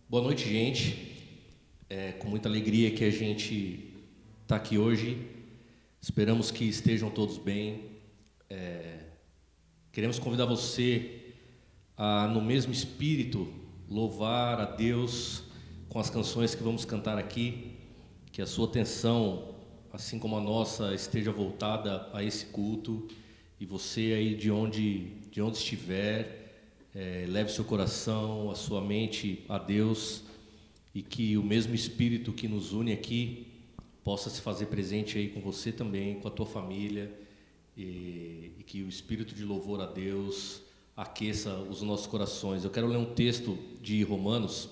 Boa noite, gente. É com muita alegria que a gente está aqui hoje. Esperamos que estejam todos bem. Queremos convidar você a, no mesmo espírito, louvar a Deus com as canções que vamos cantar aqui. Que a sua atenção, assim como a nossa, esteja voltada a esse culto. E você aí de onde estiver, leve seu coração, a sua mente a Deus, e que o mesmo Espírito que nos une aqui possa se fazer presente aí com você também, com a tua família, e que o Espírito de louvor a Deus aqueça os nossos corações. Eu quero ler um texto de Romanos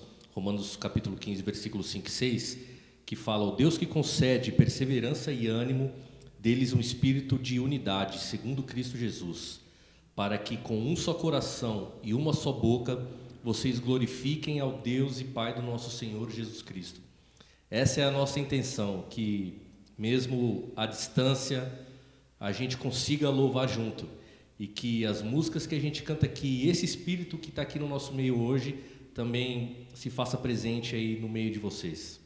capítulo 15, versículos 5 e 6, que fala: o Deus que concede perseverança e ânimo, deles um espírito de unidade, segundo Cristo Jesus, para que com um só coração e uma só boca vocês glorifiquem ao Deus e Pai do nosso Senhor Jesus Cristo. Essa é a nossa intenção, que mesmo à distância a gente consiga louvar junto, e que as músicas que a gente canta aqui, esse espírito que está aqui no nosso meio hoje, também se faça presente aí no meio de vocês.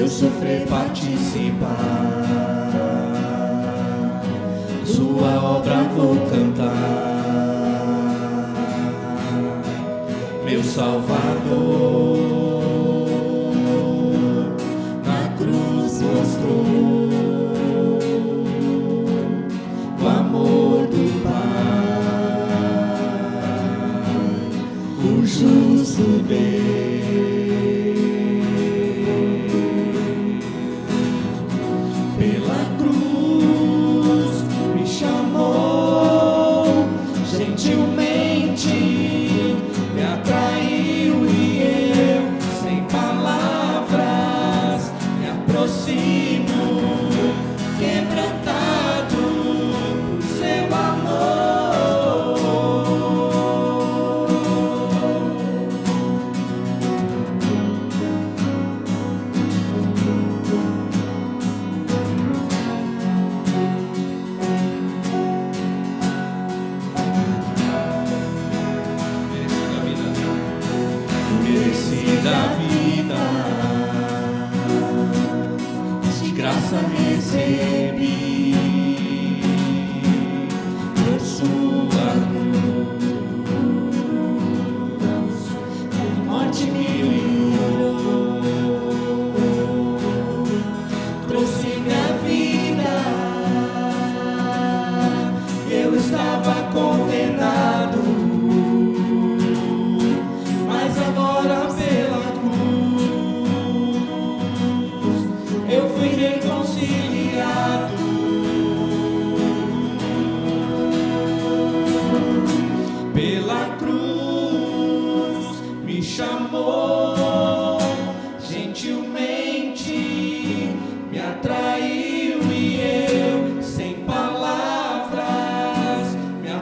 Sofrer, participar, sua obra vou cantar, meu Salvador, na cruz mostrou o amor do Pai, o justo Deus.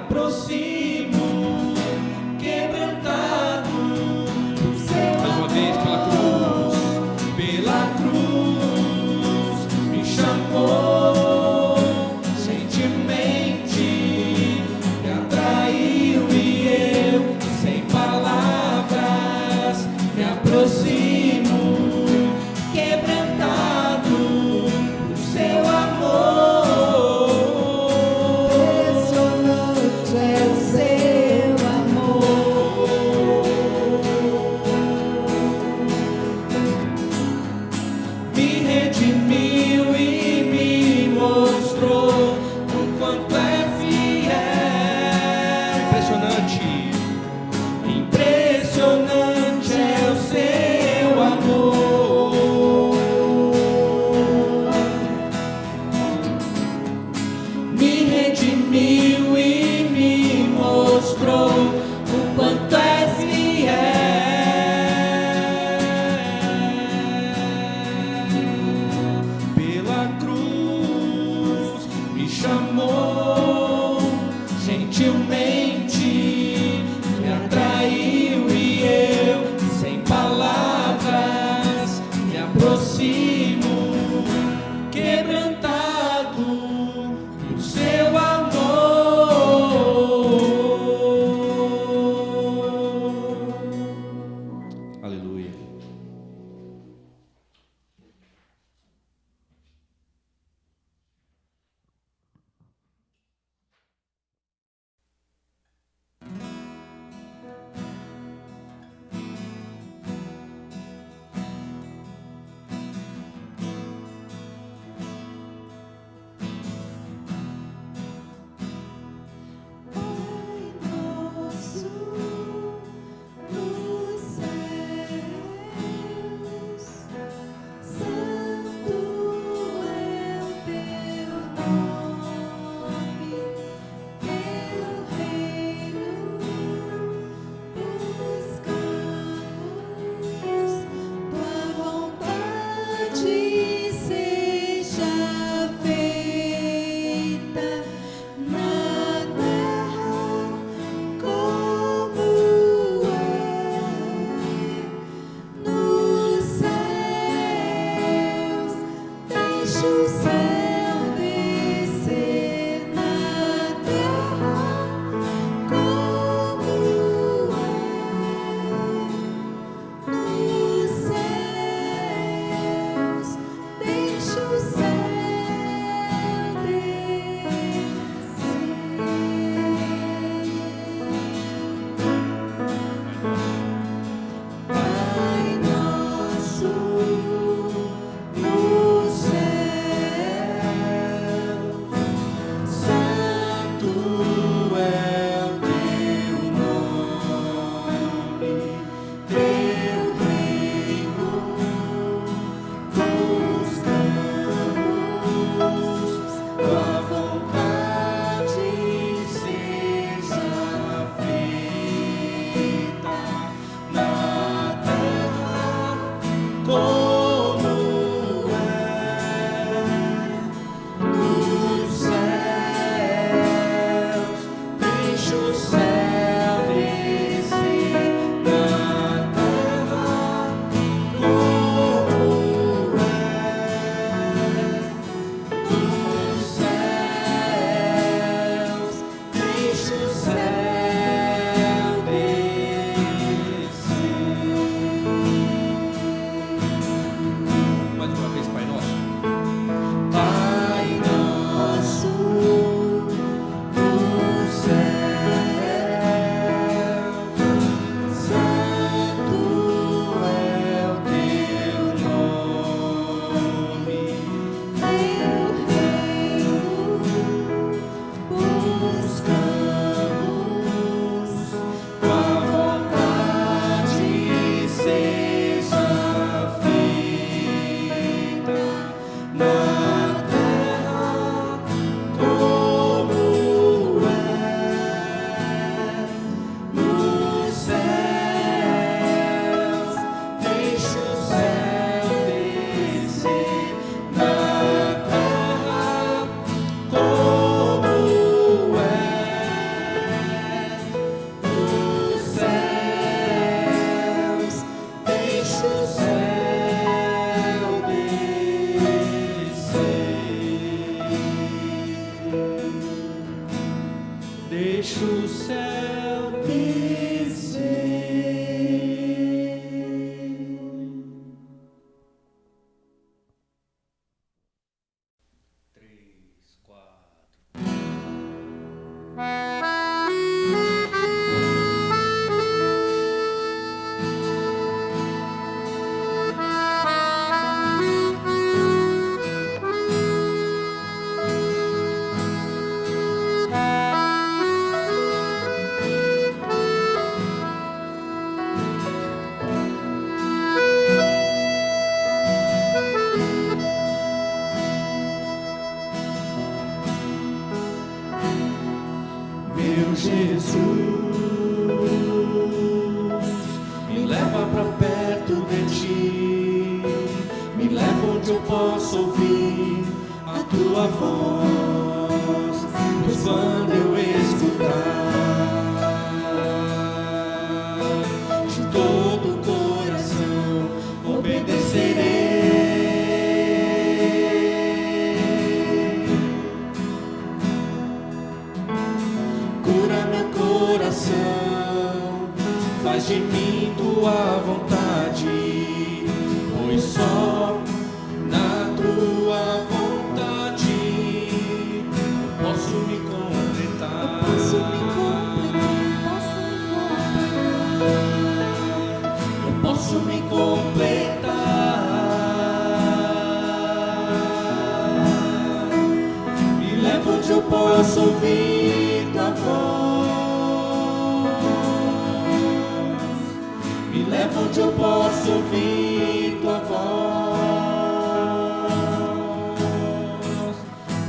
Aproximo Deixa o céu descer. 3, 4. Meu Jesus, me leva pra perto de ti, me leva onde eu posso ouvir a tua voz, pois quando eu escutar de todo o coração obedecerei. Faz de mim tua vontade, pois só na tua vontade posso me completar. Eu posso me completar. Me leva onde eu posso ouvir tua voz. Me leva onde eu posso ouvir tua voz.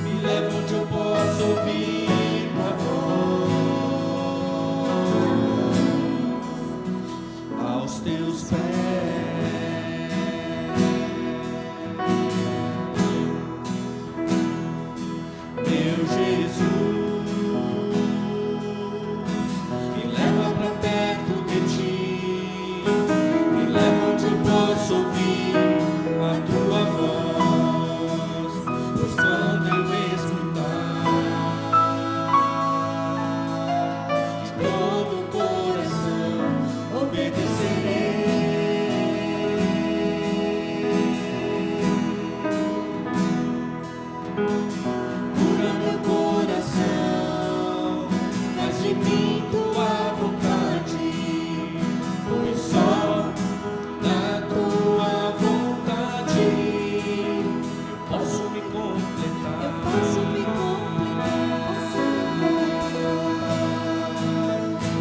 Me leva onde eu posso ouvir tua voz. Aos teus pés. Meu Jesus, me leva pra perto de ti. Posso ouvir a tua voz, pois quando eu escutar de todo o coração obedecerei. Cura meu coração, faz de mim tua vontade, pois só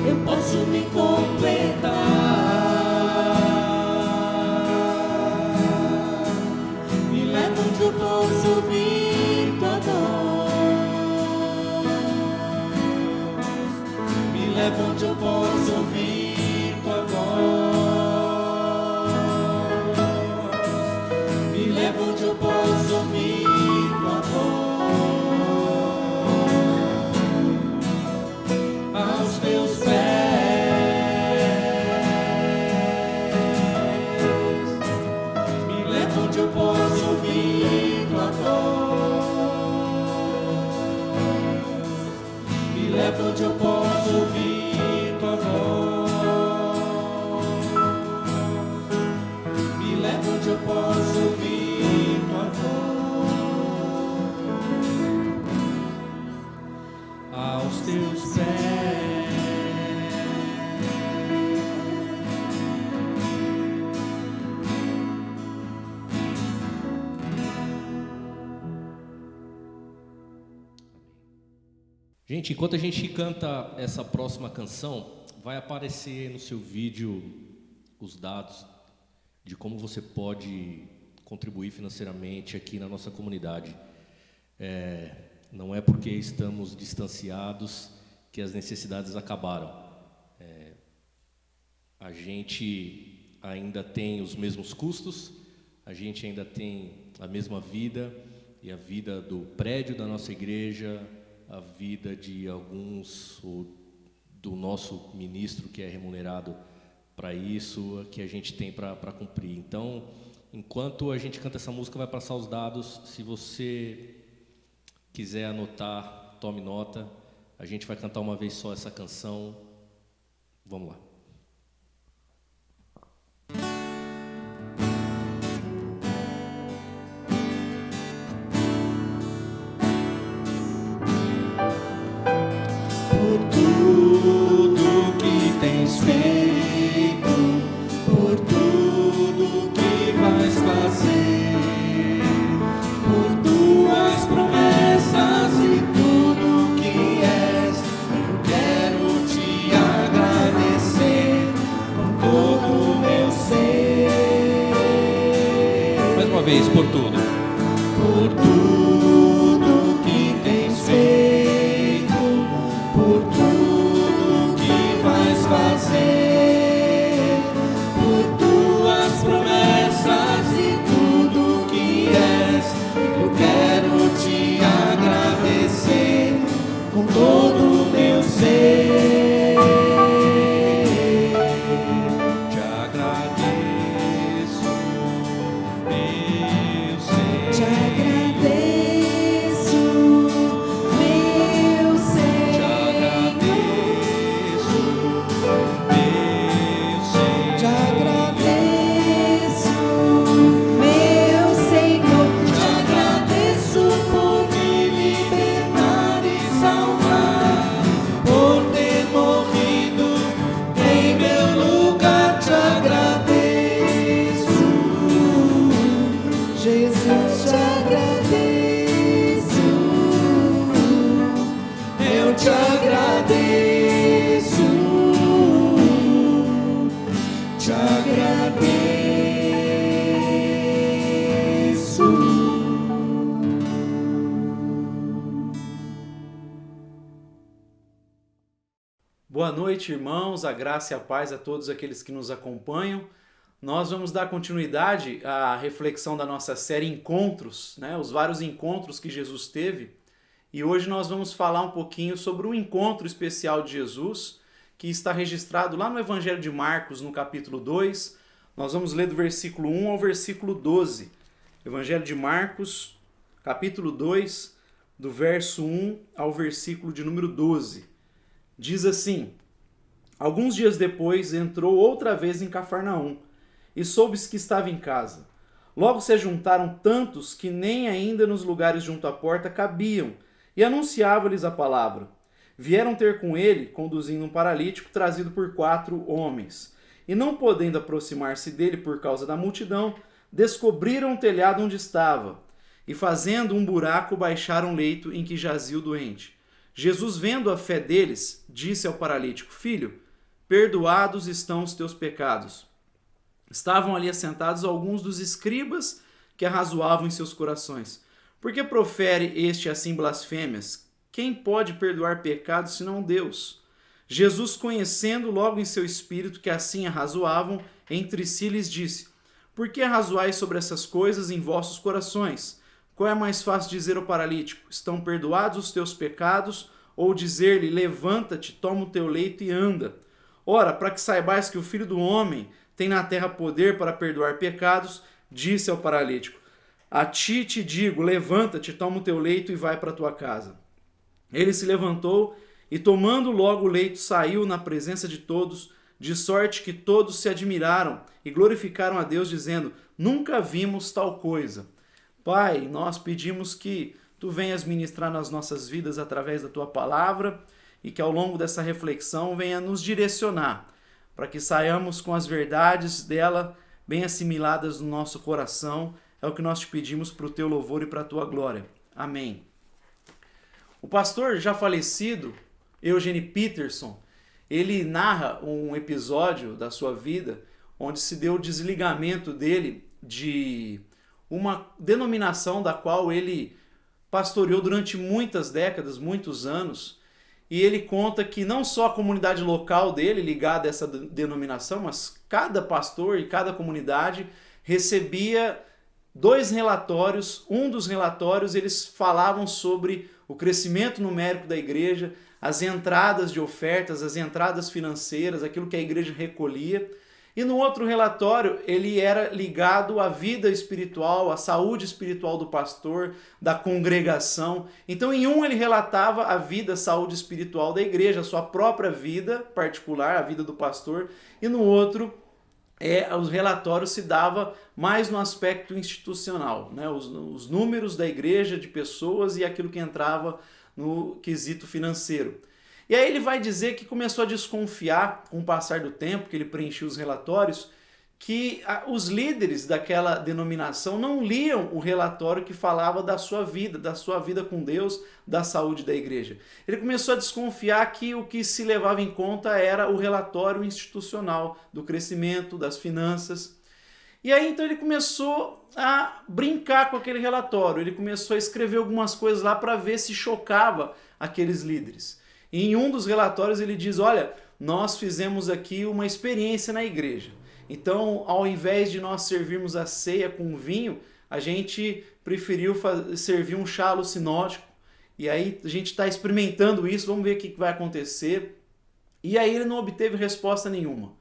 eu posso me completar. Me leva onde eu posso ouvir tua voz. Me leva onde eu posso ouvir tua voz. Me leva onde eu posso ouvir tua voz. Aos teus pés. Eu posso ouvir tua voz. Me leva onde eu posso Gente, enquanto a gente canta essa próxima canção, vai aparecer no seu vídeo os dados de como você pode contribuir financeiramente aqui na nossa comunidade. Não é porque estamos distanciados que as necessidades acabaram. A gente ainda tem os mesmos custos, a gente ainda tem a mesma vida, e a vida do prédio da nossa igreja, a vida de alguns, ou do nosso ministro que é remunerado para isso, que a gente tem para cumprir. Então, enquanto a gente canta essa música, vai passar os dados. Se você quiser anotar, tome nota. A gente vai cantar uma vez só essa canção. Vamos lá. Feito por tudo que vais fazer, por tuas promessas e tudo que és, eu quero te agradecer com todo o meu ser. Mais uma vez, por tudo. Por tudo que tens feito, por tudo que vais fazer. Todo o meu ser, te agradeço, meu ser, te agradeço, meu ser, te agradeço, meu ser, te agradeço, meu Senhor, te agradeço por me libertar e salvar. Te agradeço, te agradeço. Boa noite, irmãos, a graça e a paz a todos aqueles que nos acompanham. Nós vamos dar continuidade à reflexão da nossa série Encontros, né? Os vários encontros que Jesus teve. E hoje nós vamos falar um pouquinho sobre um encontro especial de Jesus, que está registrado lá no Evangelho de Marcos, no capítulo 2. Nós vamos ler do versículo 1 ao versículo 12. Evangelho de Marcos, capítulo 2, do verso 1 ao versículo de número 12. Diz assim: Alguns dias depois entrou outra vez em Cafarnaum, e soube-se que estava em casa. Logo se juntaram tantos que nem ainda nos lugares junto à porta cabiam, e anunciava-lhes a palavra. Vieram ter com ele, conduzindo um paralítico trazido por 4 homens. E não podendo aproximar-se dele por causa da multidão, descobriram o telhado onde estava. E fazendo um buraco, baixaram o leito em que jazia o doente. Jesus, vendo a fé deles, disse ao paralítico: Filho, perdoados estão os teus pecados. Estavam ali assentados alguns dos escribas que arrazoavam em seus corações. Por que profere este assim blasfêmias? Quem pode perdoar pecados senão Deus? Jesus, conhecendo logo em seu espírito que assim arrazoavam, entre si lhes disse: Por que arrazoais sobre essas coisas em vossos corações? Qual é mais fácil dizer ao paralítico: Estão perdoados os teus pecados? Ou dizer-lhe: Levanta-te, toma o teu leito e anda? Ora, para que saibais que o Filho do Homem tem na terra poder para perdoar pecados, disse ao paralítico: A ti te digo, levanta-te, toma o teu leito e vai para a tua casa. Ele se levantou e, tomando logo o leito, saiu na presença de todos, de sorte que todos se admiraram e glorificaram a Deus, dizendo: Nunca vimos tal coisa. Pai, nós pedimos que tu venhas ministrar nas nossas vidas através da tua palavra e que ao longo dessa reflexão venha nos direcionar, para que saiamos com as verdades dela bem assimiladas no nosso coração. É o que nós te pedimos para o teu louvor e para a tua glória. Amém. O pastor já falecido, Eugene Peterson, ele narra um episódio da sua vida onde se deu o desligamento dele de uma denominação da qual ele pastoreou durante muitas décadas, muitos anos, e ele conta que não só a comunidade local dele, ligada a essa denominação, mas cada pastor e cada comunidade recebia 2 relatórios. Um dos relatórios eles falavam sobre o crescimento numérico da igreja, as entradas de ofertas, as entradas financeiras, aquilo que a igreja recolhia. E no outro relatório, ele era ligado à vida espiritual, à saúde espiritual do pastor, da congregação. Então, em um ele relatava a vida, a saúde espiritual da igreja, a sua própria vida particular, a vida do pastor, e no outro, os relatórios se dava mais no aspecto institucional, né? Os números da igreja, de pessoas e aquilo que entrava no quesito financeiro. E aí ele vai dizer que começou a desconfiar, com o passar do tempo, que ele preenchia os relatórios, que os líderes daquela denominação não liam o relatório que falava da sua vida com Deus, da saúde da igreja. Ele começou a desconfiar que o que se levava em conta era o relatório institucional do crescimento, das finanças. E aí então ele começou a brincar com aquele relatório, ele começou a escrever algumas coisas lá para ver se chocava aqueles líderes. E em um dos relatórios ele diz, olha, nós fizemos aqui uma experiência na igreja. Então, ao invés de nós servirmos a ceia com vinho, a gente preferiu servir um chá alucinótico. E aí a gente está experimentando isso, vamos ver o que vai acontecer. E aí ele não obteve resposta nenhuma.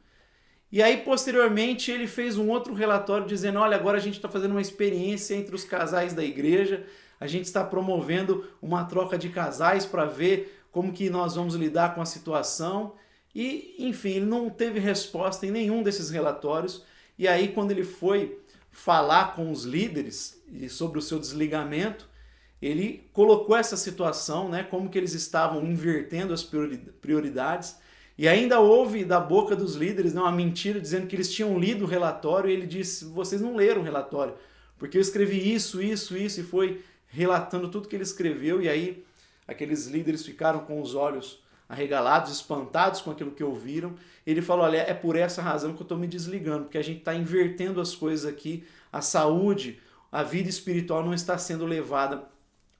E aí, posteriormente, ele fez um outro relatório dizendo, olha, agora a gente está fazendo uma experiência entre os casais da igreja, a gente está promovendo uma troca de casais para ver como que nós vamos lidar com a situação. E, enfim, ele não teve resposta em nenhum desses relatórios. E aí, quando ele foi falar com os líderes sobre o seu desligamento, ele colocou essa situação, né, como que eles estavam invertendo as prioridades. E ainda houve da boca dos líderes, né, uma mentira dizendo que eles tinham lido o relatório, e ele disse, vocês não leram o relatório, porque eu escrevi isso, e foi relatando tudo que ele escreveu. E aí aqueles líderes ficaram com os olhos arregalados, espantados com aquilo que ouviram. Ele falou, olha, é por essa razão que eu estou me desligando, porque a gente está invertendo as coisas aqui, a saúde, a vida espiritual não está sendo levada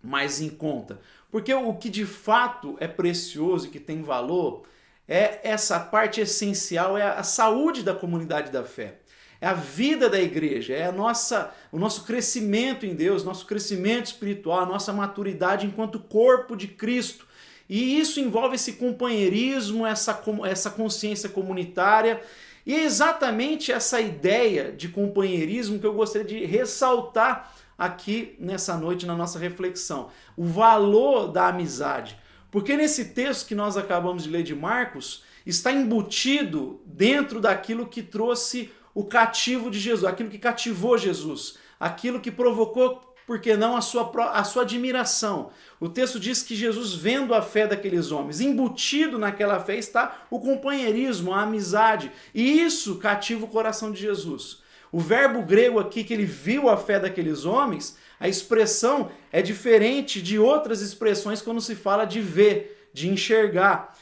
mais em conta. Porque o que de fato é precioso e que tem valor é essa parte essencial, é a saúde da comunidade da fé. É a vida da igreja, é o nosso crescimento em Deus, nosso crescimento espiritual, a nossa maturidade enquanto corpo de Cristo. E isso envolve esse companheirismo, essa consciência comunitária, e é exatamente essa ideia de companheirismo que eu gostaria de ressaltar aqui nessa noite na nossa reflexão. O valor da amizade. Porque nesse texto que nós acabamos de ler de Marcos, está embutido dentro daquilo que trouxe o cativo de Jesus, aquilo que cativou Jesus, aquilo que provocou, por que não, a sua admiração. O texto diz que Jesus, vendo a fé daqueles homens, embutido naquela fé está o companheirismo, a amizade, e isso cativa o coração de Jesus. O verbo grego aqui, que ele viu a fé daqueles homens, a expressão é diferente de outras expressões quando se fala de ver, de enxergar.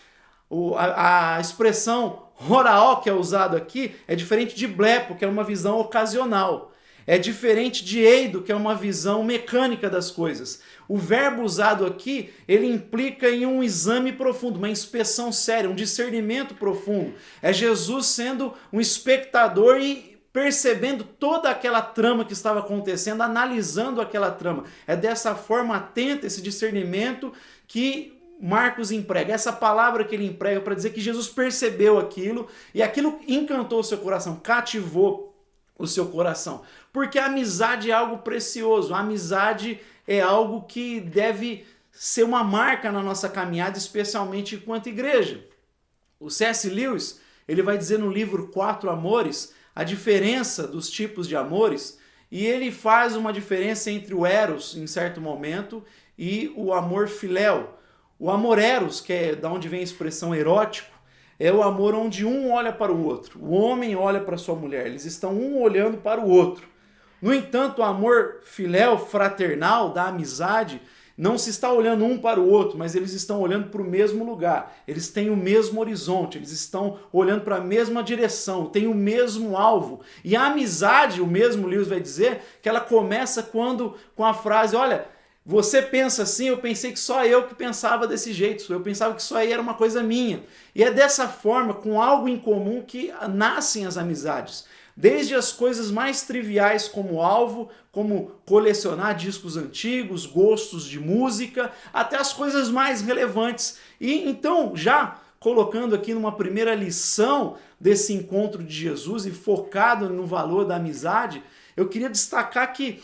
A expressão horaó, que é usado aqui, é diferente de blepo, que é uma visão ocasional. É diferente de eido, que é uma visão mecânica das coisas. O verbo usado aqui, ele implica em um exame profundo, uma inspeção séria, um discernimento profundo. É Jesus sendo um espectador e percebendo toda aquela trama que estava acontecendo, analisando aquela trama. É dessa forma atenta, esse discernimento, que Marcos emprega, essa palavra que ele emprega para dizer que Jesus percebeu aquilo e aquilo encantou o seu coração, cativou o seu coração. Porque a amizade é algo precioso, a amizade é algo que deve ser uma marca na nossa caminhada, especialmente enquanto igreja. O C.S. Lewis, ele vai dizer no livro 4 Amores, a diferença dos tipos de amores, e ele faz uma diferença entre o eros, em certo momento, e o amor filéu. O amor eros, que é da onde vem a expressão erótico, é o amor onde um olha para o outro. O homem olha para sua mulher, eles estão um olhando para o outro. No entanto, o amor filéu, fraternal, da amizade, não se está olhando um para o outro, mas eles estão olhando para o mesmo lugar. Eles têm o mesmo horizonte, eles estão olhando para a mesma direção, têm o mesmo alvo. E a amizade, o mesmo Lewis vai dizer, que ela começa com a frase, olha, você pensa assim, eu pensei que só eu que pensava desse jeito, eu pensava que isso aí era uma coisa minha. E é dessa forma, com algo em comum, que nascem as amizades. Desde as coisas mais triviais como alvo, como colecionar discos antigos, gostos de música, até as coisas mais relevantes. E então, já colocando aqui numa primeira lição desse encontro de Jesus e focado no valor da amizade, eu queria destacar que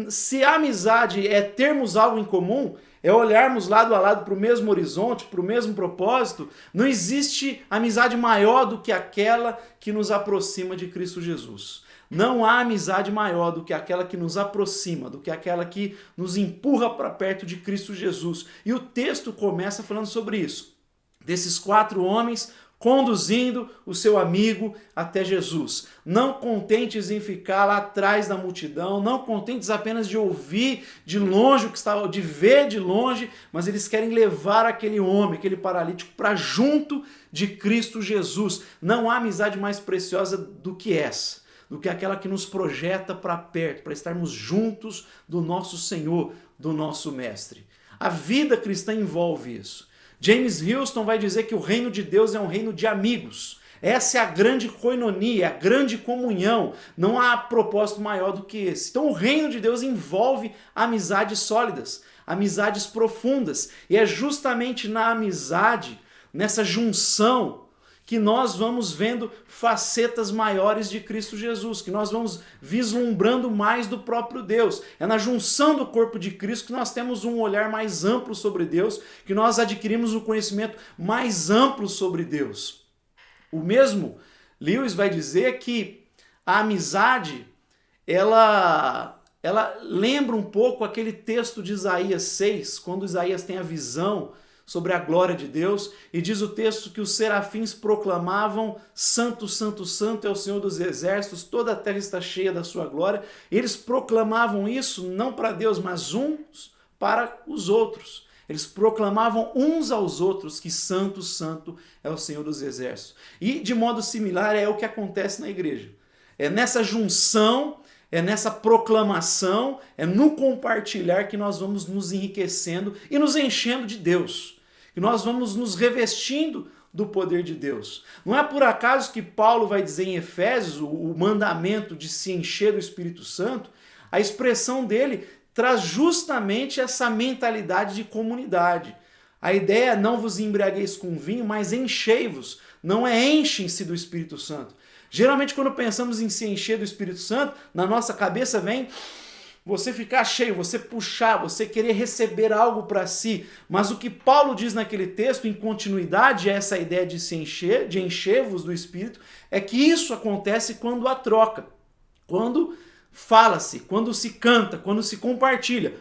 se a amizade é termos algo em comum, é olharmos lado a lado para o mesmo horizonte, para o mesmo propósito, não existe amizade maior do que aquela que nos aproxima de Cristo Jesus. Não há amizade maior do que aquela que nos aproxima, do que aquela que nos empurra para perto de Cristo Jesus. E o texto começa falando sobre isso. Desses 4 homens conduzindo o seu amigo até Jesus. Não contentes em ficar lá atrás da multidão, não contentes apenas de ouvir de longe o que estava, de ver de longe, mas eles querem levar aquele homem, aquele paralítico, para junto de Cristo Jesus. Não há amizade mais preciosa do que essa, do que aquela que nos projeta para perto, para estarmos juntos do nosso Senhor, do nosso Mestre. A vida cristã envolve isso. James Houston vai dizer que o reino de Deus é um reino de amigos. Essa é a grande koinonia, a grande comunhão. Não há propósito maior do que esse. Então o reino de Deus envolve amizades sólidas, amizades profundas. E é justamente na amizade, nessa junção, que nós vamos vendo facetas maiores de Cristo Jesus, que nós vamos vislumbrando mais do próprio Deus. É na junção do corpo de Cristo que nós temos um olhar mais amplo sobre Deus, que nós adquirimos um conhecimento mais amplo sobre Deus. O mesmo Lewis vai dizer que a amizade, ela lembra um pouco aquele texto de Isaías 6, quando Isaías tem a visão sobre a glória de Deus, e diz o texto que os serafins proclamavam: Santo, Santo, Santo é o Senhor dos exércitos, toda a terra está cheia da sua glória. Eles proclamavam isso não para Deus, mas uns para os outros. Eles proclamavam uns aos outros que Santo, Santo é o Senhor dos exércitos. E de modo similar é o que acontece na igreja. É nessa junção, é nessa proclamação, é no compartilhar que nós vamos nos enriquecendo e nos enchendo de Deus. Que nós vamos nos revestindo do poder de Deus. Não é por acaso que Paulo vai dizer em Efésios, o mandamento de se encher do Espírito Santo, a expressão dele traz justamente essa mentalidade de comunidade. A ideia é: não vos embriagueis com vinho, mas enchei-vos. Não é enchem-se do Espírito Santo. Geralmente, quando pensamos em se encher do Espírito Santo, na nossa cabeça vem você ficar cheio, você puxar, você querer receber algo para si. Mas o que Paulo diz naquele texto, em continuidade, é essa ideia de se encher, de encher-vos do Espírito, é que isso acontece quando há troca, quando fala-se, quando se canta, quando se compartilha,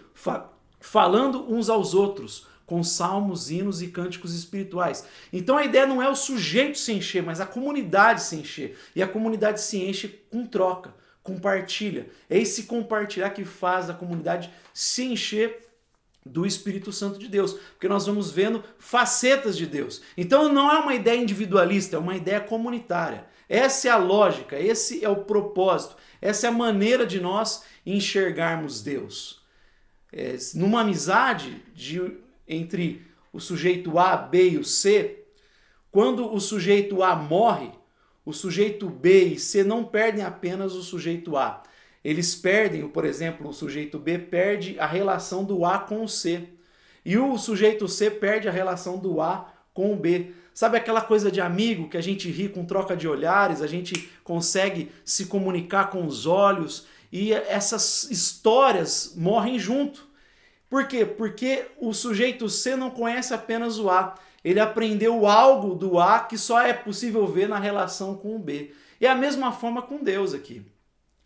falando uns aos outros, com salmos, hinos e cânticos espirituais. Então a ideia não é o sujeito se encher, mas a comunidade se encher. E a comunidade se enche com troca, compartilha. É esse compartilhar que faz a comunidade se encher do Espírito Santo de Deus, porque nós vamos vendo facetas de Deus. Então não é uma ideia individualista, é uma ideia comunitária. Essa é a lógica, esse é o propósito, essa é a maneira de nós enxergarmos Deus. Numa amizade entre o sujeito A, B e o C, quando o sujeito A morre, o sujeito B e C não perdem apenas o sujeito A. Eles perdem, por exemplo, o sujeito B perde a relação do A com o C. E o sujeito C perde a relação do A com o B. Sabe aquela coisa de amigo que a gente ri com troca de olhares, a gente consegue se comunicar com os olhos e essas histórias morrem junto. Por quê? Porque o sujeito C não conhece apenas o A. Ele aprendeu algo do A que só é possível ver na relação com o B. E é a mesma forma com Deus aqui.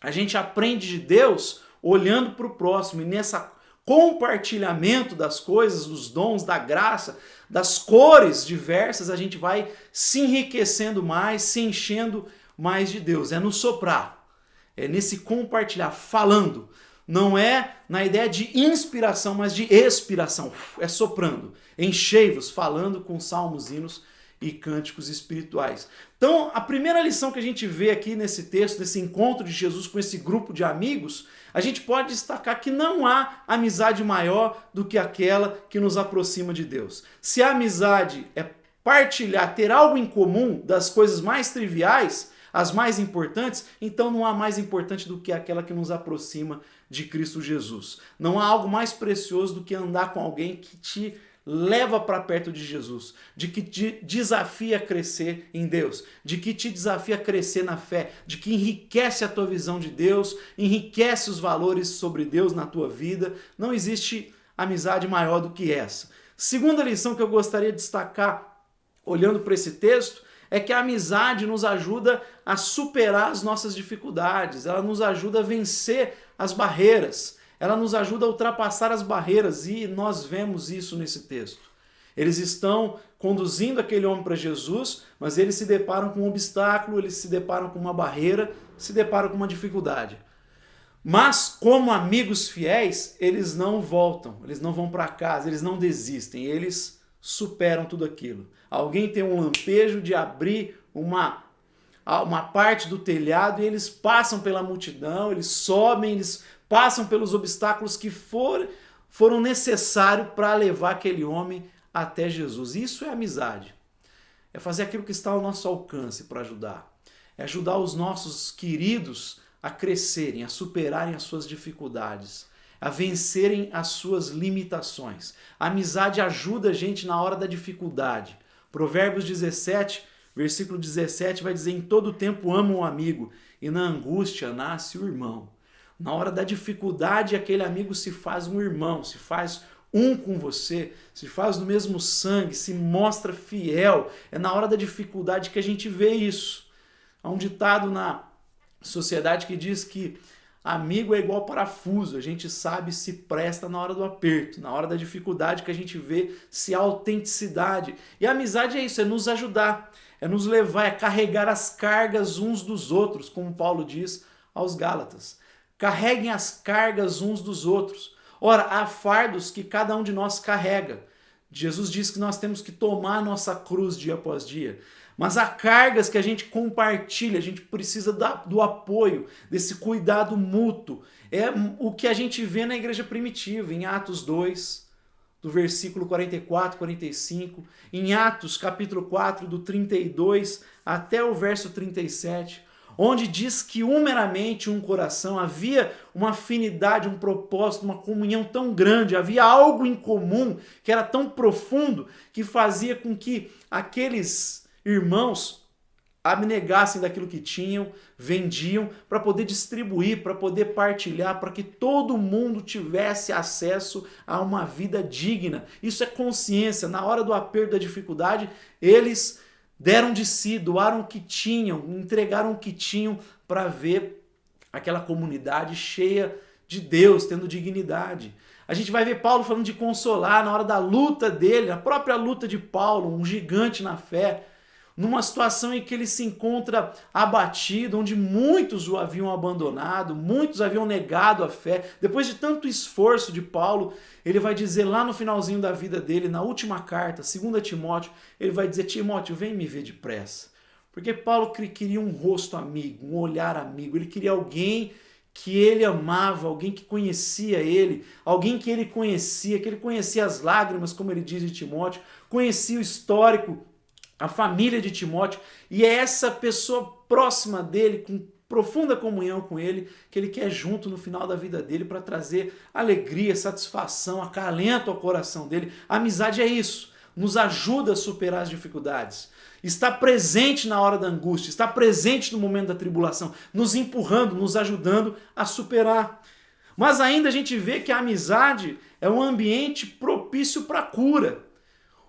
A gente aprende de Deus olhando para o próximo e nesse compartilhamento das coisas, dos dons, da graça, das cores diversas, a gente vai se enriquecendo mais, se enchendo mais de Deus. É no soprar, é nesse compartilhar, falando. Não é na ideia de inspiração, mas de expiração. É soprando. Enchei-vos, falando com salmos, hinos e cânticos espirituais. Então, a primeira lição que a gente vê aqui nesse texto, nesse encontro de Jesus com esse grupo de amigos, a gente pode destacar que não há amizade maior do que aquela que nos aproxima de Deus. Se a amizade é partilhar, ter algo em comum das coisas mais triviais, as mais importantes, então não há mais importante do que aquela que nos aproxima de Cristo Jesus. Não há algo mais precioso do que andar com alguém que te leva para perto de Jesus, de que te desafia a crescer em Deus, de que te desafia a crescer na fé, de que enriquece a tua visão de Deus, enriquece os valores sobre Deus na tua vida. Não existe amizade maior do que essa. Segunda lição que eu gostaria de destacar, olhando para esse texto, é que a amizade nos ajuda a superar as nossas dificuldades, ela nos ajuda a vencer as barreiras, ela nos ajuda a ultrapassar as barreiras, e nós vemos isso nesse texto. Eles estão conduzindo aquele homem para Jesus, mas eles se deparam com um obstáculo, eles se deparam com uma barreira, se deparam com uma dificuldade. Mas, como amigos fiéis, eles não voltam, eles não vão para casa, eles não desistem, eles superam tudo aquilo. Alguém tem um lampejo de abrir uma parte do telhado e eles passam pela multidão, eles sobem, eles passam pelos obstáculos que foram necessários para levar aquele homem até Jesus. Isso é amizade. É fazer aquilo que está ao nosso alcance para ajudar. É ajudar os nossos queridos a crescerem, a superarem as suas dificuldades, a vencerem as suas limitações. A amizade ajuda a gente na hora da dificuldade. Provérbios 17, versículo 17 vai dizer: em todo tempo ama um amigo, e na angústia nasce o irmão. Na hora da dificuldade, aquele amigo se faz um irmão, se faz um com você, se faz do mesmo sangue, se mostra fiel. É na hora da dificuldade que a gente vê isso. Há um ditado na sociedade que diz que amigo é igual parafuso, a gente sabe se presta na hora do aperto, na hora da dificuldade que a gente vê se há autenticidade. E a amizade é isso, é nos ajudar, é nos levar, é carregar as cargas uns dos outros, como Paulo diz aos Gálatas. Carreguem as cargas uns dos outros. Ora, há fardos que cada um de nós carrega. Jesus diz que nós temos que tomar a nossa cruz dia após dia. Mas há cargas que a gente compartilha, a gente precisa do apoio, desse cuidado mútuo. É o que a gente vê na igreja primitiva, em Atos 2, do versículo 44, 45, em Atos capítulo 4, do 32 até o verso 37, onde diz que meramente um coração, havia uma afinidade, um propósito, uma comunhão tão grande, havia algo em comum que era tão profundo que fazia com que aqueles irmãos abnegassem daquilo que tinham, vendiam, para poder distribuir, para poder partilhar, para que todo mundo tivesse acesso a uma vida digna. Isso é consciência. Na hora do aperto, da dificuldade, eles deram de si, doaram o que tinham, entregaram o que tinham para ver aquela comunidade cheia de Deus, tendo dignidade. A gente vai ver Paulo falando de consolar na hora da luta dele, a própria luta de Paulo, um gigante na fé, numa situação em que ele se encontra abatido, onde muitos o haviam abandonado, muitos haviam negado a fé. Depois de tanto esforço de Paulo, ele vai dizer lá no finalzinho da vida dele, na última carta, 2 Timóteo, ele vai dizer: Timóteo, vem me ver depressa. Porque Paulo queria um rosto amigo, um olhar amigo, ele queria alguém que ele amava, alguém que conhecia ele, alguém que ele conhecia as lágrimas, como ele diz de Timóteo, conhecia o histórico, a família de Timóteo, e é essa pessoa próxima dele, com profunda comunhão com ele, que ele quer junto no final da vida dele para trazer alegria, satisfação, acalento ao coração dele. A amizade é isso, nos ajuda a superar as dificuldades, está presente na hora da angústia, está presente no momento da tribulação, nos empurrando, nos ajudando a superar. Mas ainda a gente vê que a amizade é um ambiente propício para a cura.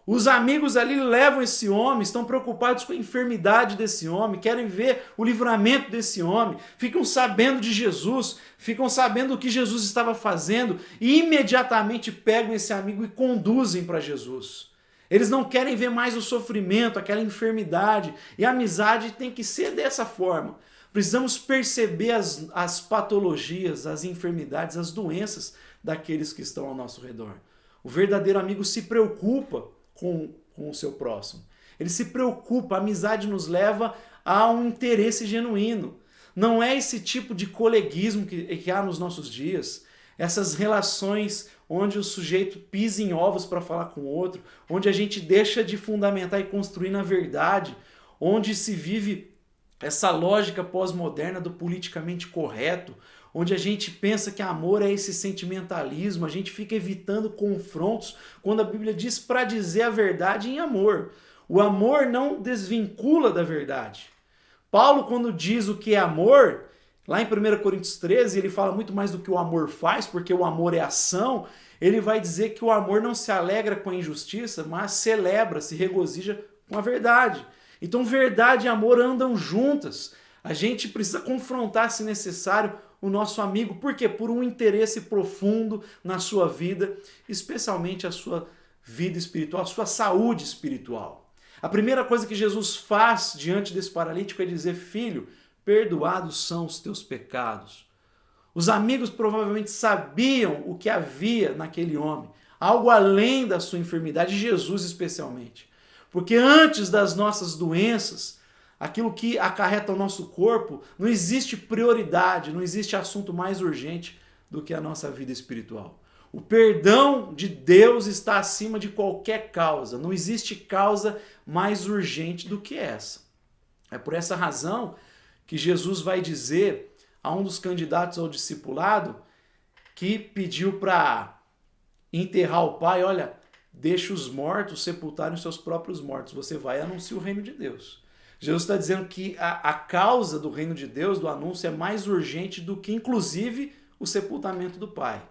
Os amigos ali levam esse homem, estão preocupados com a enfermidade desse homem, querem ver o livramento desse homem, ficam sabendo de Jesus, ficam sabendo o que Jesus estava fazendo e imediatamente pegam esse amigo e conduzem para Jesus. Eles não querem ver mais o sofrimento, aquela enfermidade, e a amizade tem que ser dessa forma. Precisamos perceber as patologias, as enfermidades, as doenças daqueles que estão ao nosso redor. O verdadeiro amigo se preocupa com o seu próximo. Ele se preocupa, a amizade nos leva a um interesse genuíno. Não é esse tipo de coleguismo que há nos nossos dias, essas relações onde o sujeito pisa em ovos para falar com o outro, onde a gente deixa de fundamentar e construir na verdade, onde se vive essa lógica pós-moderna do politicamente correto, onde a gente pensa que amor é esse sentimentalismo, a gente fica evitando confrontos, quando a Bíblia diz para dizer a verdade em amor. O amor não desvincula da verdade. Paulo, quando diz o que é amor, lá em 1 Coríntios 13, ele fala muito mais do que o amor faz, porque o amor é ação. Ele vai dizer que o amor não se alegra com a injustiça, mas celebra, se regozija com a verdade. Então verdade e amor andam juntas. A gente precisa confrontar, se necessário, o nosso amigo. Por quê? Por um interesse profundo na sua vida, especialmente a sua vida espiritual, a sua saúde espiritual. A primeira coisa que Jesus faz diante desse paralítico é dizer: filho, perdoados são os teus pecados. Os amigos provavelmente sabiam o que havia naquele homem, algo além da sua enfermidade, Jesus especialmente. Porque antes das nossas doenças, aquilo que acarreta o nosso corpo, não existe prioridade, não existe assunto mais urgente do que a nossa vida espiritual. O perdão de Deus está acima de qualquer causa. Não existe causa mais urgente do que essa. É por essa razão que Jesus vai dizer a um dos candidatos ao discipulado que pediu para enterrar o pai: olha, deixa os mortos sepultarem os seus próprios mortos. Você vai e anuncia o reino de Deus. Jesus está dizendo que a causa do reino de Deus, do anúncio, é mais urgente do que, inclusive, o sepultamento do pai.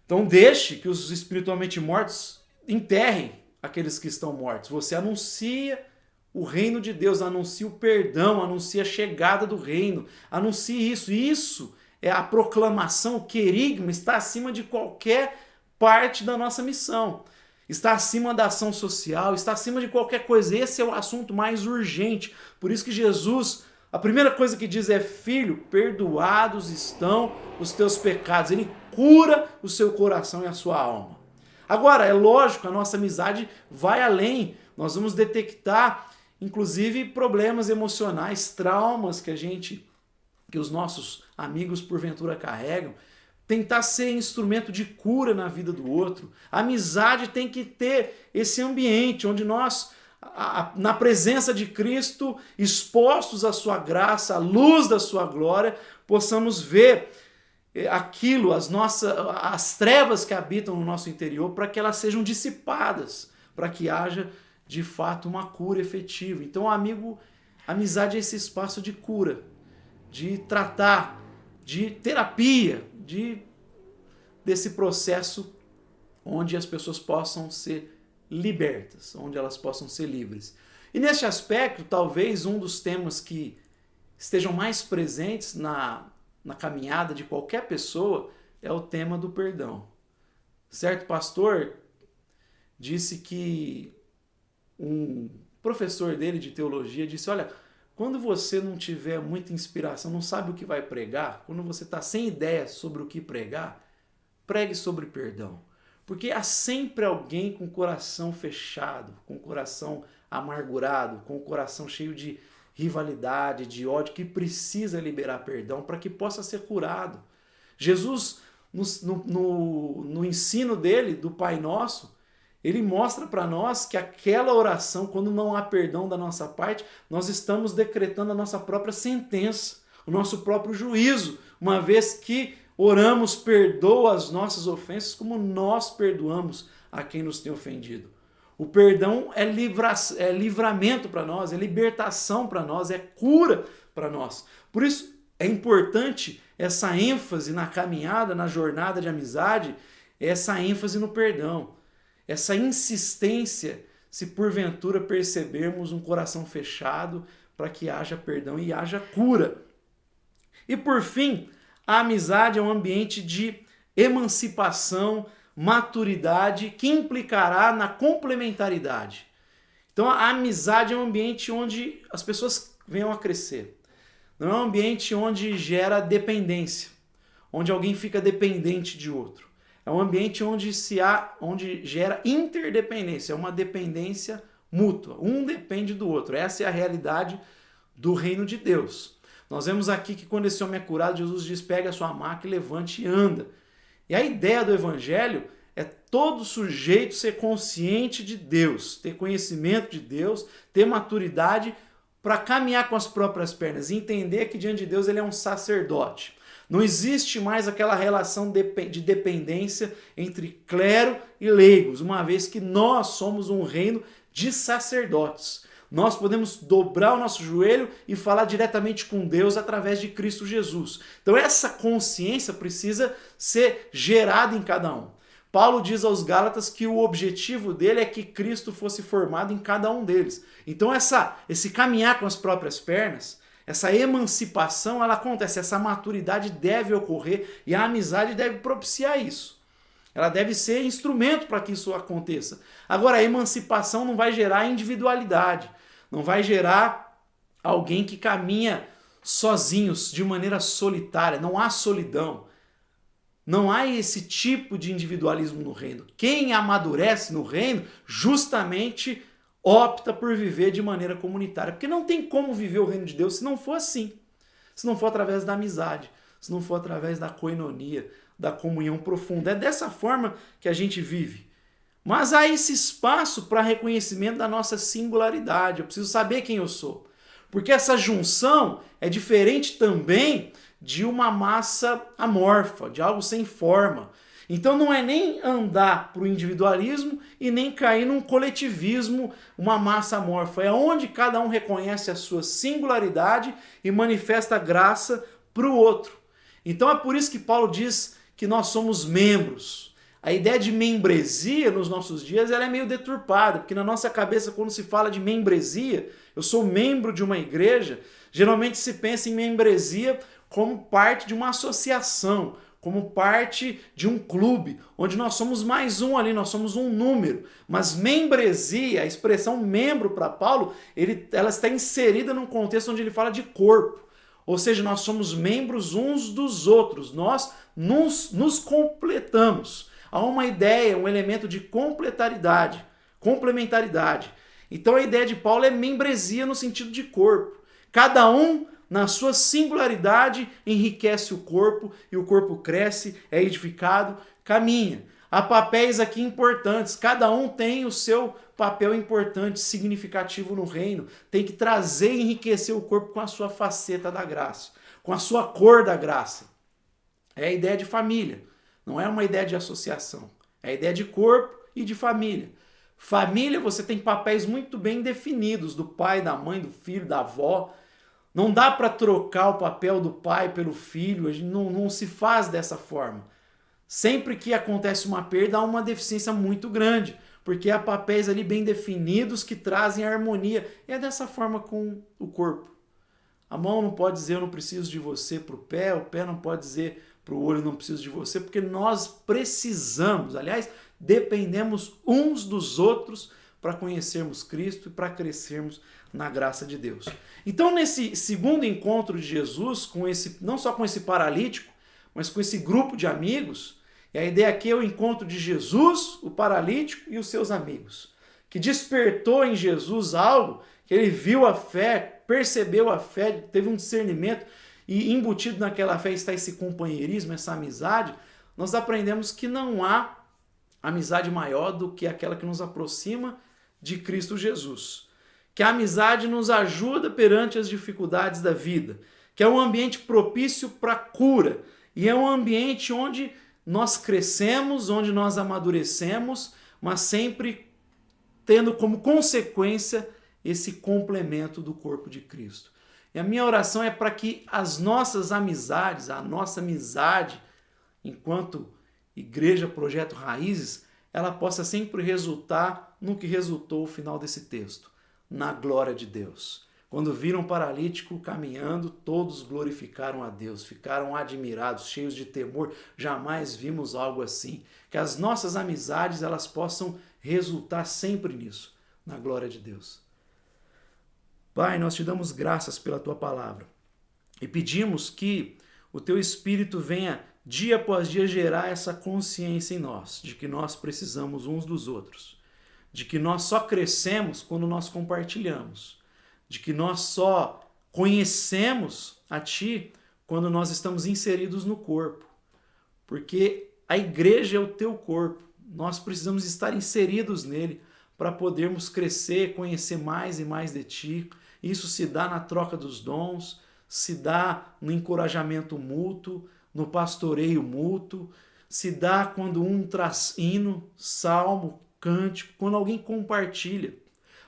Então deixe que os espiritualmente mortos enterrem aqueles que estão mortos. Você anuncia o reino de Deus, anuncia o perdão, anuncia a chegada do reino, anuncie isso. Isso é a proclamação, o querigma está acima de qualquer parte da nossa missão. Está acima da ação social, está acima de qualquer coisa. Esse é o assunto mais urgente. Por isso que Jesus, a primeira coisa que diz é: filho, perdoados estão os teus pecados. Ele cura o seu coração e a sua alma. Agora, é lógico, a nossa amizade vai além. Nós vamos detectar, inclusive, problemas emocionais, traumas que os nossos amigos porventura carregam. Tentar ser instrumento de cura na vida do outro. A amizade tem que ter esse ambiente onde nós, na presença de Cristo, expostos à sua graça, à luz da sua glória, possamos ver aquilo, as trevas que habitam no nosso interior, para que elas sejam dissipadas, para que haja de fato uma cura efetiva. Então, a amizade é esse espaço de cura, de tratar, de terapia, desse processo onde as pessoas possam ser libertas, onde elas possam ser livres. E neste aspecto, talvez um dos temas que estejam mais presentes na caminhada de qualquer pessoa é o tema do perdão. Certo pastor disse que um professor dele de teologia disse: olha, quando você não tiver muita inspiração, não sabe o que vai pregar, quando você está sem ideia sobre o que pregar, pregue sobre perdão. Porque há sempre alguém com o coração fechado, com o coração amargurado, com o coração cheio de rivalidade, de ódio, que precisa liberar perdão para que possa ser curado. Jesus, no ensino dele, do Pai Nosso, ele mostra para nós que aquela oração, quando não há perdão da nossa parte, nós estamos decretando a nossa própria sentença, o nosso próprio juízo, uma vez que oramos: perdoa as nossas ofensas como nós perdoamos a quem nos tem ofendido. O perdão é livramento para nós, é libertação para nós, é cura para nós. Por isso é importante essa ênfase na caminhada, na jornada de amizade, essa ênfase no perdão. Essa insistência, se porventura percebermos um coração fechado, para que haja perdão e haja cura. E por fim, a amizade é um ambiente de emancipação, maturidade, que implicará na complementaridade. Então a amizade é um ambiente onde as pessoas venham a crescer. Não é um ambiente onde gera dependência, onde alguém fica dependente de outro. É um ambiente onde gera interdependência, é uma dependência mútua. Um depende do outro. Essa é a realidade do reino de Deus. Nós vemos aqui que quando esse homem é curado, Jesus diz, pega a sua maca e levante e anda. E a ideia do evangelho é todo sujeito ser consciente de Deus, ter conhecimento de Deus, ter maturidade para caminhar com as próprias pernas, entender que diante de Deus ele é um sacerdote. Não existe mais aquela relação de dependência entre clero e leigos, uma vez que nós somos um reino de sacerdotes. Nós podemos dobrar o nosso joelho e falar diretamente com Deus através de Cristo Jesus. Então essa consciência precisa ser gerada em cada um. Paulo diz aos Gálatas que o objetivo dele é que Cristo fosse formado em cada um deles. Então esse caminhar com as próprias pernas, essa emancipação, ela acontece, essa maturidade deve ocorrer e a amizade deve propiciar isso. Ela deve ser instrumento para que isso aconteça. Agora, a emancipação não vai gerar individualidade, não vai gerar alguém que caminha sozinhos, de maneira solitária, não há solidão. Não há esse tipo de individualismo no reino. Quem amadurece no reino justamente opta por viver de maneira comunitária. Porque não tem como viver o reino de Deus se não for assim. Se não for através da amizade, se não for através da koinonia, da comunhão profunda. É dessa forma que a gente vive. Mas há esse espaço para reconhecimento da nossa singularidade. Eu preciso saber quem eu sou. Porque essa junção é diferente também de uma massa amorfa, de algo sem forma. Então não é nem andar para o individualismo e nem cair num coletivismo, uma massa amorfa. É onde cada um reconhece a sua singularidade e manifesta graça para o outro. Então é por isso que Paulo diz que nós somos membros. A ideia de membresia nos nossos dias ela é meio deturpada, porque na nossa cabeça quando se fala de membresia, eu sou membro de uma igreja, geralmente se pensa em membresia como parte de uma associação, como parte de um clube, onde nós somos mais um ali, nós somos um número. Mas membresia, a expressão membro para Paulo, ela está inserida num contexto onde ele fala de corpo. Ou seja, nós somos membros uns dos outros, nós nos completamos. Há uma ideia, um elemento de complementaridade. Então a ideia de Paulo é membresia no sentido de corpo. Cada um na sua singularidade, enriquece o corpo e o corpo cresce, é edificado, caminha. Há papéis aqui importantes, cada um tem o seu papel importante, significativo no reino. Tem que trazer e enriquecer o corpo com a sua faceta da graça, com a sua cor da graça. É a ideia de família, não é uma ideia de associação. É a ideia de corpo e de família. Família, você tem papéis muito bem definidos, do pai, da mãe, do filho, da avó. Não dá para trocar o papel do pai pelo filho, não se faz dessa forma. Sempre que acontece uma perda, há uma deficiência muito grande, porque há papéis ali bem definidos que trazem harmonia. E é dessa forma com o corpo. A mão não pode dizer eu não preciso de você para o pé não pode dizer para o olho eu não preciso de você, porque nós precisamos, aliás, dependemos uns dos outros para conhecermos Cristo e para crescermos na graça de Deus. Então, nesse segundo encontro de Jesus, não só com esse paralítico, mas com esse grupo de amigos, e a ideia aqui é o encontro de Jesus, o paralítico e os seus amigos, que despertou em Jesus algo, que ele viu a fé, percebeu a fé, teve um discernimento, e embutido naquela fé está esse companheirismo, essa amizade. Nós aprendemos que não há amizade maior do que aquela que nos aproxima de Cristo Jesus. Que a amizade nos ajuda perante as dificuldades da vida, que é um ambiente propício para a cura, e é um ambiente onde nós crescemos, onde nós amadurecemos, mas sempre tendo como consequência esse complemento do corpo de Cristo. E a minha oração é para que as nossas amizades, a nossa amizade, enquanto Igreja Projeto Raízes, ela possa sempre resultar no que resultou o final desse texto, na glória de Deus. Quando viram o paralítico caminhando, todos glorificaram a Deus, ficaram admirados, cheios de temor. Jamais vimos algo assim. Que as nossas amizades elas possam resultar sempre nisso, na glória de Deus. Pai, nós te damos graças pela tua palavra. E pedimos que o Teu Espírito venha dia após dia gerar essa consciência em nós, de que nós precisamos uns dos outros, de que nós só crescemos quando nós compartilhamos, de que nós só conhecemos a Ti quando nós estamos inseridos no corpo, porque a igreja é o Teu corpo, nós precisamos estar inseridos nele para podermos crescer, conhecer mais e mais de Ti. Isso se dá na troca dos dons, se dá no encorajamento mútuo, no pastoreio mútuo, se dá quando um traz hino, salmo, cântico, quando alguém compartilha.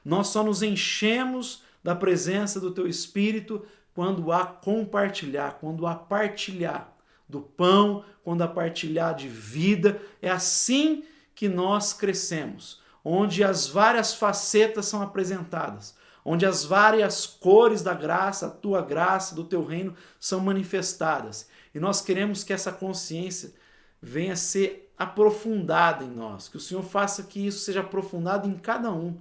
Nós só nos enchemos da presença do Teu Espírito quando há compartilhar, quando há partilhar do pão, quando há partilhar de vida. É assim que nós crescemos, onde as várias facetas são apresentadas, onde as várias cores da graça, a Tua graça, do Teu reino são manifestadas. E nós queremos que essa consciência venha a ser aprofundada em nós, que o Senhor faça que isso seja aprofundado em cada um,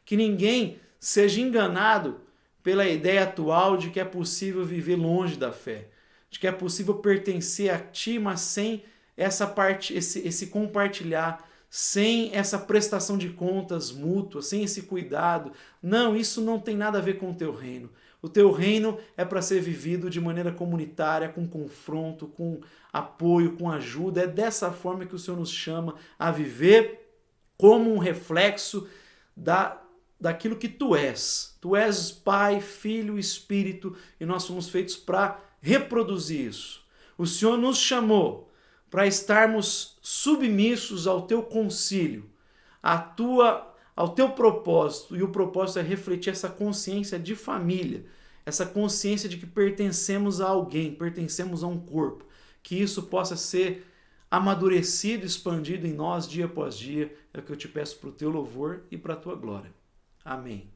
que ninguém seja enganado pela ideia atual de que é possível viver longe da fé, de que é possível pertencer a Ti, mas sem essa parte, esse compartilhar, sem essa prestação de contas mútua, sem esse cuidado. Não, isso não tem nada a ver com o Teu reino. O Teu reino é para ser vivido de maneira comunitária, com confronto, com apoio, com ajuda. É dessa forma que o Senhor nos chama a viver, como um reflexo daquilo que Tu és. Tu és Pai, Filho e Espírito, e nós fomos feitos para reproduzir isso. O Senhor nos chamou para estarmos submissos ao Teu concílio, ao Teu propósito, e o propósito é refletir essa consciência de família, essa consciência de que pertencemos a alguém, pertencemos a um corpo, que isso possa ser amadurecido, expandido em nós dia após dia. É o que eu te peço para o Teu louvor e para a Tua glória. Amém.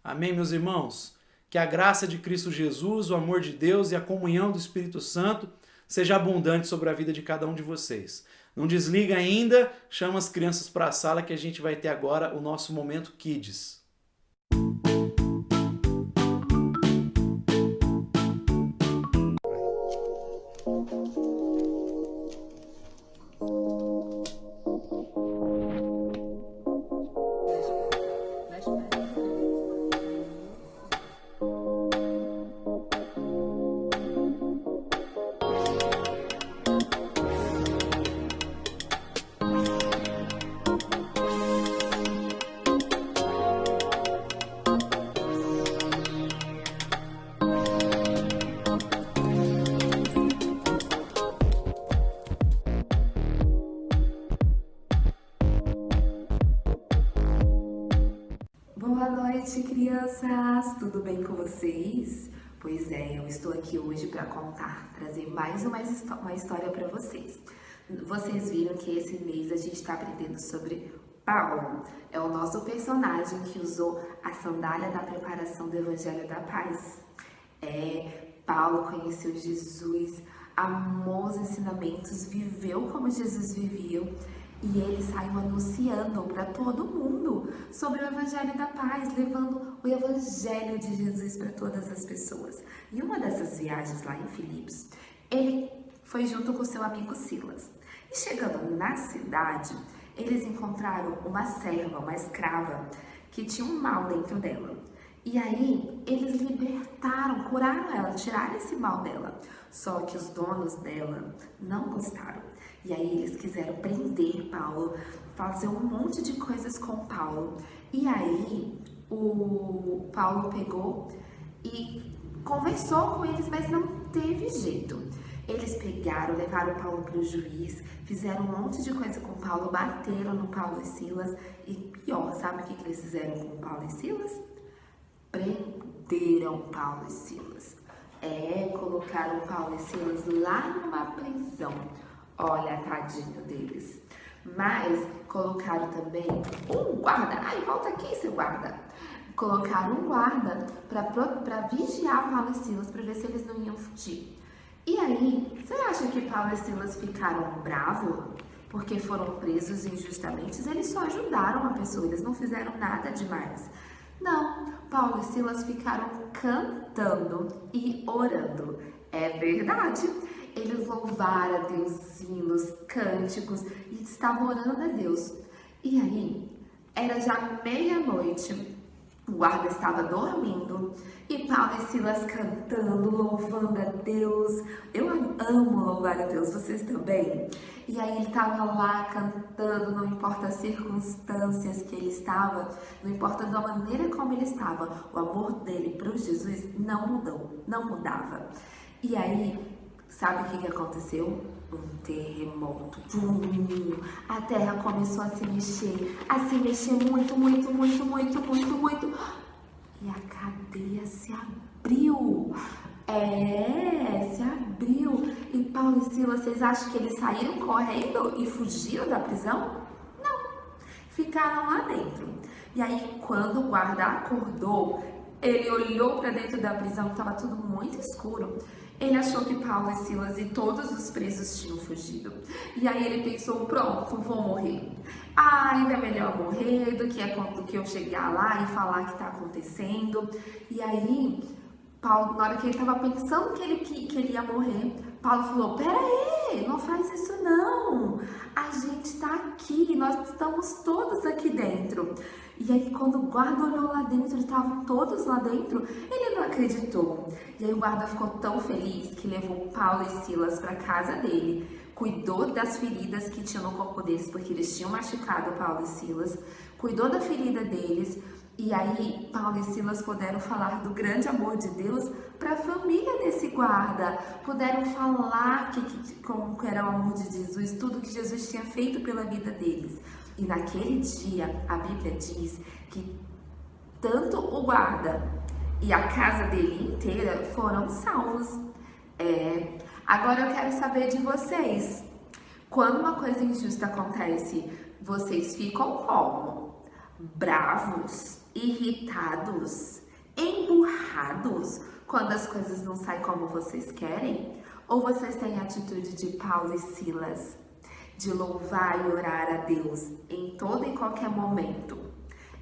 Amém, meus irmãos? Que a graça de Cristo Jesus, o amor de Deus e a comunhão do Espírito Santo seja abundante sobre a vida de cada um de vocês. Não desliga ainda, chama as crianças para a sala que a gente vai ter agora o nosso Momento Kids. Boa noite, crianças! Tudo bem com vocês? Pois é, eu estou aqui hoje para trazer mais uma história para vocês. Vocês viram que esse mês a gente está aprendendo sobre Paulo. É o nosso personagem que usou a sandália da preparação do Evangelho da Paz. Paulo conheceu Jesus, amou os ensinamentos, viveu como Jesus viveu. E ele saiu anunciando para todo mundo sobre o Evangelho da Paz, levando o Evangelho de Jesus para todas as pessoas. E uma dessas viagens lá em Filipos, ele foi junto com seu amigo Silas. E chegando na cidade, eles encontraram uma serva, uma escrava, que tinha um mal dentro dela. E aí, eles libertaram, curaram ela, tiraram esse mal dela. Só que os donos dela não gostaram. E aí eles quiseram prender Paulo, fazer um monte de coisas com Paulo. E aí o Paulo pegou e conversou com eles, mas não teve jeito. Eles pegaram, levaram Paulo para o juiz, fizeram um monte de coisa com Paulo, bateram no Paulo e Silas. E pior, sabe o que eles fizeram com Paulo e Silas? Prenderam Paulo e Silas. Colocaram Paulo e Silas lá numa prisão. Olha, tadinho deles. Mas colocaram também um guarda. Ai, volta aqui, seu guarda. Colocaram um guarda para vigiar Paulo e Silas, para ver se eles não iam fugir. E aí, você acha que Paulo e Silas ficaram bravos porque foram presos injustamente? Eles só ajudaram a pessoa, eles não fizeram nada demais. Não, Paulo e Silas ficaram cantando e orando. É verdade. Eles louvaram a Deus, hinos, cânticos e estavam orando a Deus. E aí, era já meia-noite, o guarda estava dormindo e Paulo e Silas cantando, louvando a Deus. Eu amo louvar a Deus, vocês também? E aí ele estava lá cantando, não importa as circunstâncias que ele estava, não importa da maneira como ele estava, o amor dele para o Jesus não mudou, não mudava. E aí, sabe o que aconteceu? Um terremoto. A terra começou a se mexer muito, muito, muito, muito, muito, muito. E a cadeia se abriu. Se abriu. E Paulo e Silas, vocês acham que eles saíram correndo e fugiram da prisão? Não. Ficaram lá dentro. E aí, quando o guarda acordou, ele olhou para dentro da prisão, estava tudo muito escuro. Ele achou que Paulo e Silas e todos os presos tinham fugido. E aí ele pensou, pronto, vou morrer. Ainda é melhor morrer do que eu chegar lá e falar o que está acontecendo. E aí, Paulo, na hora que ele estava pensando que ele ia morrer, Paulo falou, peraí, não faz isso não. A gente está aqui, nós estamos todos aqui dentro. E aí, quando o guarda olhou lá dentro, estavam todos lá dentro, ele não acreditou. E aí o guarda ficou tão feliz que levou Paulo e Silas para casa dele, cuidou das feridas que tinham no corpo deles, porque eles tinham machucado Paulo e Silas, cuidou da ferida deles. E aí, Paulo e Silas puderam falar do grande amor de Deus para a família desse guarda. Puderam falar como era o amor de Jesus, tudo que Jesus tinha feito pela vida deles. E naquele dia, a Bíblia diz que tanto o guarda e a casa dele inteira foram salvos. Agora eu quero saber de vocês. Quando uma coisa injusta acontece, vocês ficam como? Bravos, irritados, emburrados quando as coisas não saem como vocês querem? Ou vocês têm a atitude de Paulo e Silas, de louvar e orar a Deus em todo e qualquer momento?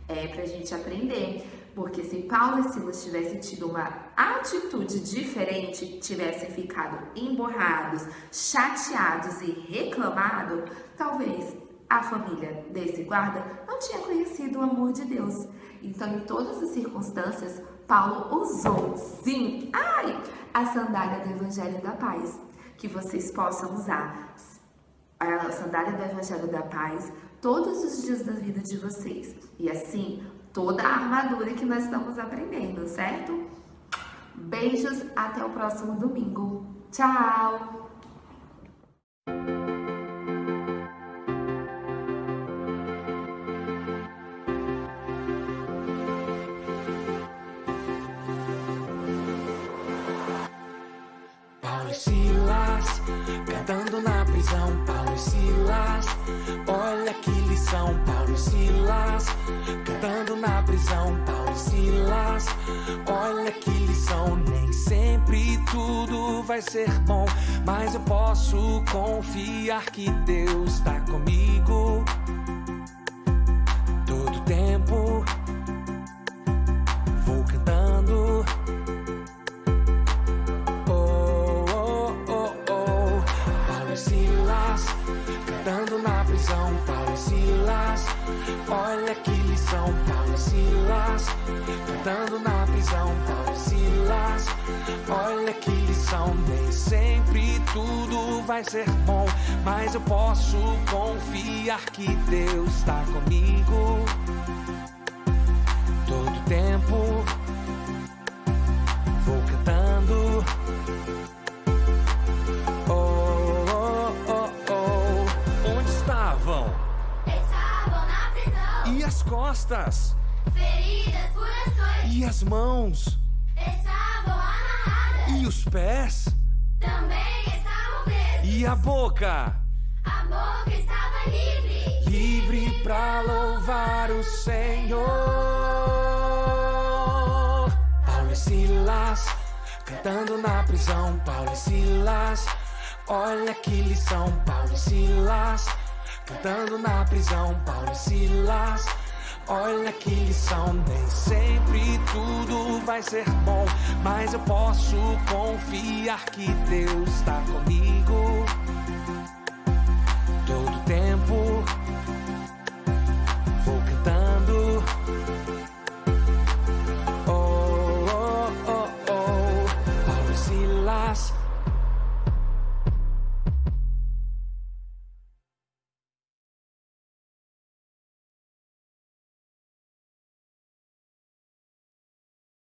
É pra gente aprender, porque se Paulo e Silas tivessem tido uma atitude diferente, tivessem ficado emburrados, chateados e reclamado, talvez a família desse guarda não tinha conhecido o amor de Deus. Então, em todas as circunstâncias, Paulo usou, sim, a sandália do Evangelho da Paz, que vocês possam usar a sandália do Evangelho da Paz todos os dias da vida de vocês. E assim, toda a armadura que nós estamos aprendendo, certo? Beijos, até o próximo domingo. Tchau! Paulo e Silas, cantando na prisão. Paulo e Silas, olha que lição. Paulo e Silas, cantando na prisão. Paulo e Silas, olha que lição. Nem sempre tudo vai ser bom, mas eu posso confiar que Deus está comigo todo tempo. Vou cantando. Cantando na prisão, Paulo e Silas, olha que lição. Paulo e Silas, cantando na prisão. Paulo e Silas, olha que lição. Nem sempre tudo vai ser bom, mas eu posso confiar que Deus está comigo todo tempo. Vou cantando. Estavam na prisão. E as costas? Feridas por açoites. E as mãos? Estavam amarradas. E os pés? Também estavam presos. E a boca? A boca estava livre. Livre pra louvar o Senhor. Paulo e Silas, cantando na prisão. Paulo e Silas, olha que lição. Paulo e Silas, cantando na prisão. Paulo e Silas, Olha que lição, nem sempre tudo vai ser bom, mas eu posso confiar que Deus está comigo.